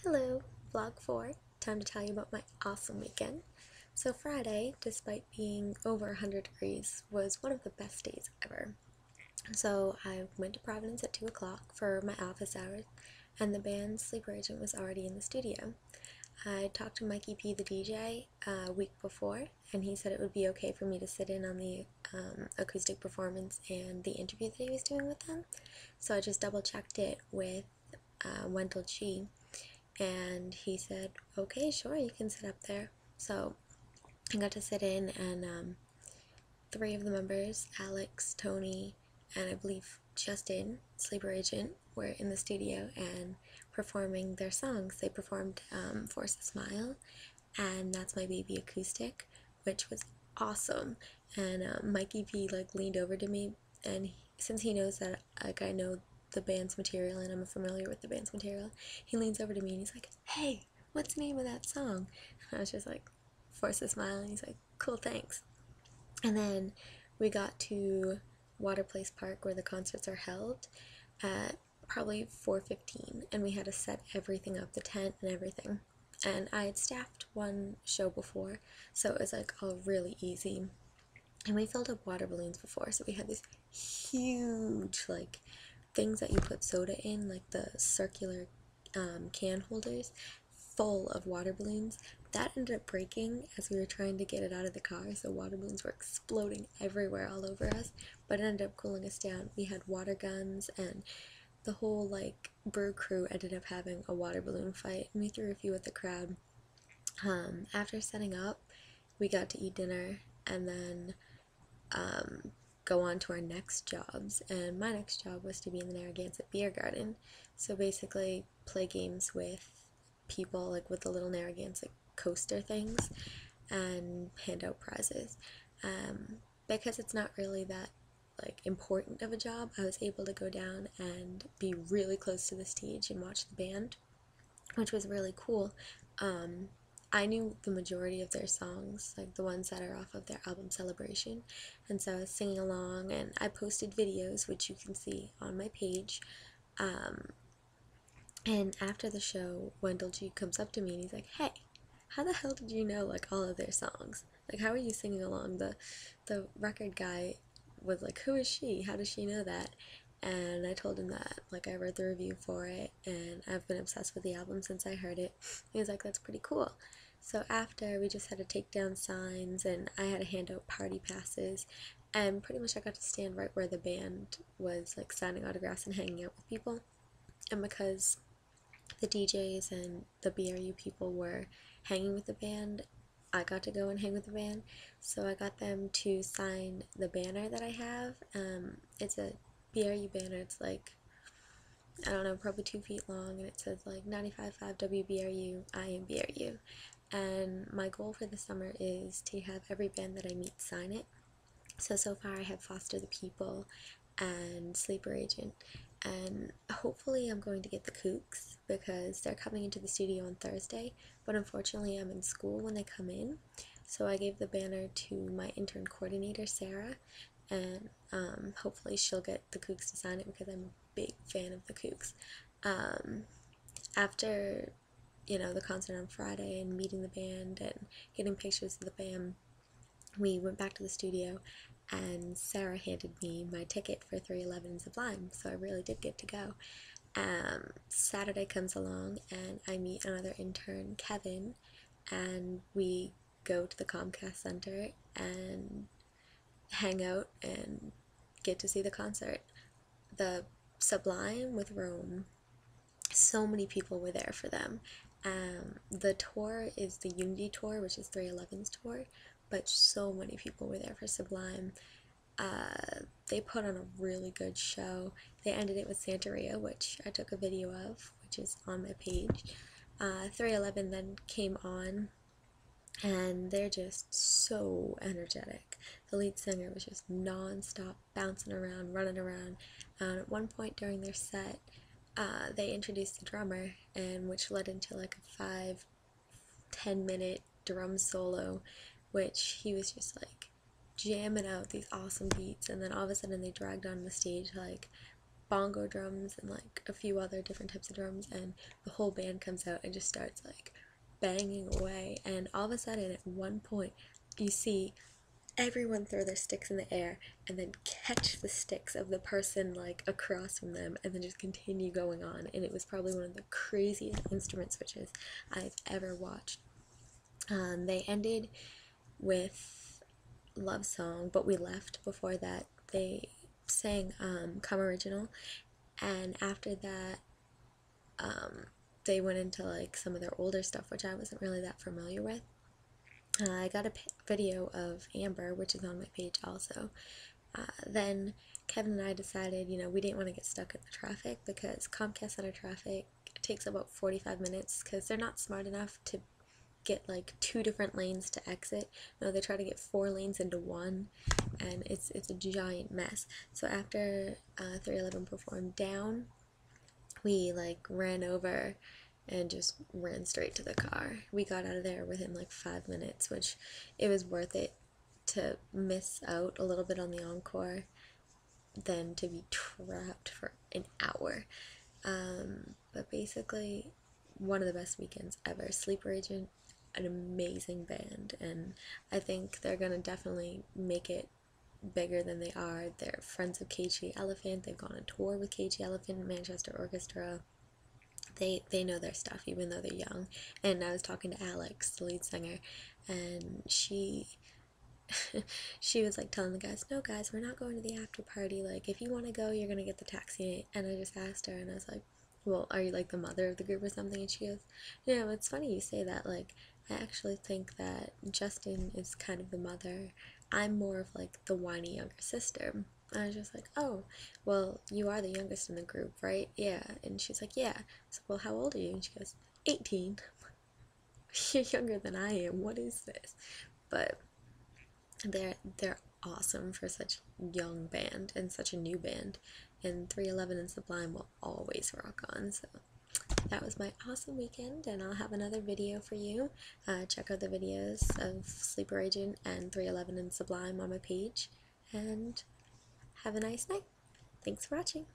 Hello, vlog 4. Time to tell you about my awesome weekend. So Friday, despite being over 100 degrees, was one of the best days ever. So I went to Providence at 2 o'clock for my office hours, and the band Sleeper Agent was already in the studio. I talked to Mikey P, the DJ, a week before, and he said it would be okay for me to sit in on the acoustic performance and the interview that he was doing with them. So I just double checked it with Wendell G, and he said, okay, sure, you can sit up there. So I got to sit in, and 3 of the members, Alex, Tony, and I believe Justin, Sleeper Agent, were in the studio and performing their songs. They performed Force a Smile and That's My Baby acoustic, which was awesome. And Mikey P leaned over to me, and since he knows that I know the band's material and I'm familiar with the band's material, he leans over to me and he's like, hey, what's the name of that song? And I was just like, Force a Smile, and he's like, cool, thanks. And then we got to Water Place Park, where the concerts are held, at probably 4:15, and we had to set everything up, the tent and everything. And I had staffed one show before, so it was all really easy. And we filled up water balloons before, so we had these huge things that you put soda in, the circular can holders, full of water balloons. That ended up breaking as we were trying to get it out of the car, so water balloons were exploding everywhere all over us, but it ended up cooling us down. We had water guns, and the whole brew crew ended up having a water balloon fight, and we threw a few at the crowd. After setting up, we got to eat dinner and then go on to our next jobs, and my next job was to be in the Narragansett Beer Garden. So basically play games with people with the little Narragansett coaster things and hand out prizes. Because it's not really that important of a job, I was able to go down and be really close to the stage and watch the band, which was really cool. I knew the majority of their songs, the ones that are off of their album Celebration, and so I was singing along, and I posted videos, which you can see on my page. And after the show, Wendell G comes up to me and he's like, hey, how the hell did you know all of their songs? How are you singing along? The record guy was like, who is she? How does she know that? And I told him that I read the review for it, and I've been obsessed with the album since I heard it. He was like, that's pretty cool. So after, we just had to take down signs, and I had to hand out party passes, and pretty much I got to stand right where the band was signing autographs and hanging out with people. And because the DJs and the BRU people were hanging with the band, I got to go and hang with the band. So I got them to sign the banner that I have. It's a BRU banner. It's I don't know, probably 2 feet long, and it says 95.5 WBRU, I am BRU. And my goal for the summer is to have every band that I meet sign it. So far I have Foster the People and Sleeper Agent, and hopefully I'm going to get the Kooks because they're coming into the studio on Thursday, but unfortunately I'm in school when they come in. So I gave the banner to my intern coordinator, Sarah, and hopefully she'll get the Kooks to sign it because I'm a big fan of the Kooks. After the concert on Friday and meeting the band and getting pictures of the band, we went back to the studio, and Sarah handed me my ticket for 311 in Sublime, so I really did get to go. Saturday comes along, and I meet another intern, Kevin, and we go to the Comcast Center and hang out and get to see the concert. The Sublime with Rome, so many people were there for them. The tour is the Unity Tour, which is 311's tour, but so many people were there for Sublime. They put on a really good show. They ended it with Santeria, which I took a video of, which is on my page. 311 then came on, and they're just so energetic. The lead singer was just non-stop bouncing around, running around. At one point during their set, they introduced the drummer, and which led into a 5-10 minute drum solo, which he was just jamming out these awesome beats, and then all of a sudden they dragged on the stage bongo drums and like a few other different types of drums, and the whole band comes out and just starts like banging away, and all of a sudden at one point you see everyone throw their sticks in the air and then catch the sticks of the person like across from them and then just continue going on, and it was probably one of the craziest instrument switches I've ever watched. They ended with Love Song, but we left before that. They sang Come Original, and after that they went into like some of their older stuff, which I wasn't really that familiar with. I got a video of Amber, which is on my page also. Then Kevin and I decided, we didn't want to get stuck in the traffic, because Comcast Center traffic takes about 45 minutes because they're not smart enough to get like 2 different lanes to exit. No, they try to get 4 lanes into one, and it's a giant mess. So after 311 performed Down, we like ran over and just ran straight to the car. We got out of there within like 5 minutes, which it was worth it to miss out a little bit on the encore than to be trapped for an hour. But basically, one of the best weekends ever. Sleeper Agent, an amazing band, and I think they're gonna definitely make it bigger than they are. They're friends of Cage Elephant. They've gone on tour with Cage Elephant, Manchester Orchestra. They know their stuff, even though they're young. And I was talking to Alex, the lead singer, and she was like telling the guys, no guys, we're not going to the after party, like if you want to go, you're gonna get the taxi. And I just asked her, and I was like, well, are you like the mother of the group or something? And she goes, it's funny you say that. Like, I actually think that Justin is kind of the mother. I'm more of like the whiny younger sister. I was just like, oh, well, you are the youngest in the group, right? Yeah. And she's like, yeah. So, well, how old are you? And she goes, 18. You're younger than I am. What is this? But they're awesome for such a young band and such a new band. And 311 and Sublime will always rock on. So that was my awesome weekend, and I'll have another video for you. Check out the videos of Sleeper Agent and 311 and Sublime on my page, and have a nice night. Thanks for watching.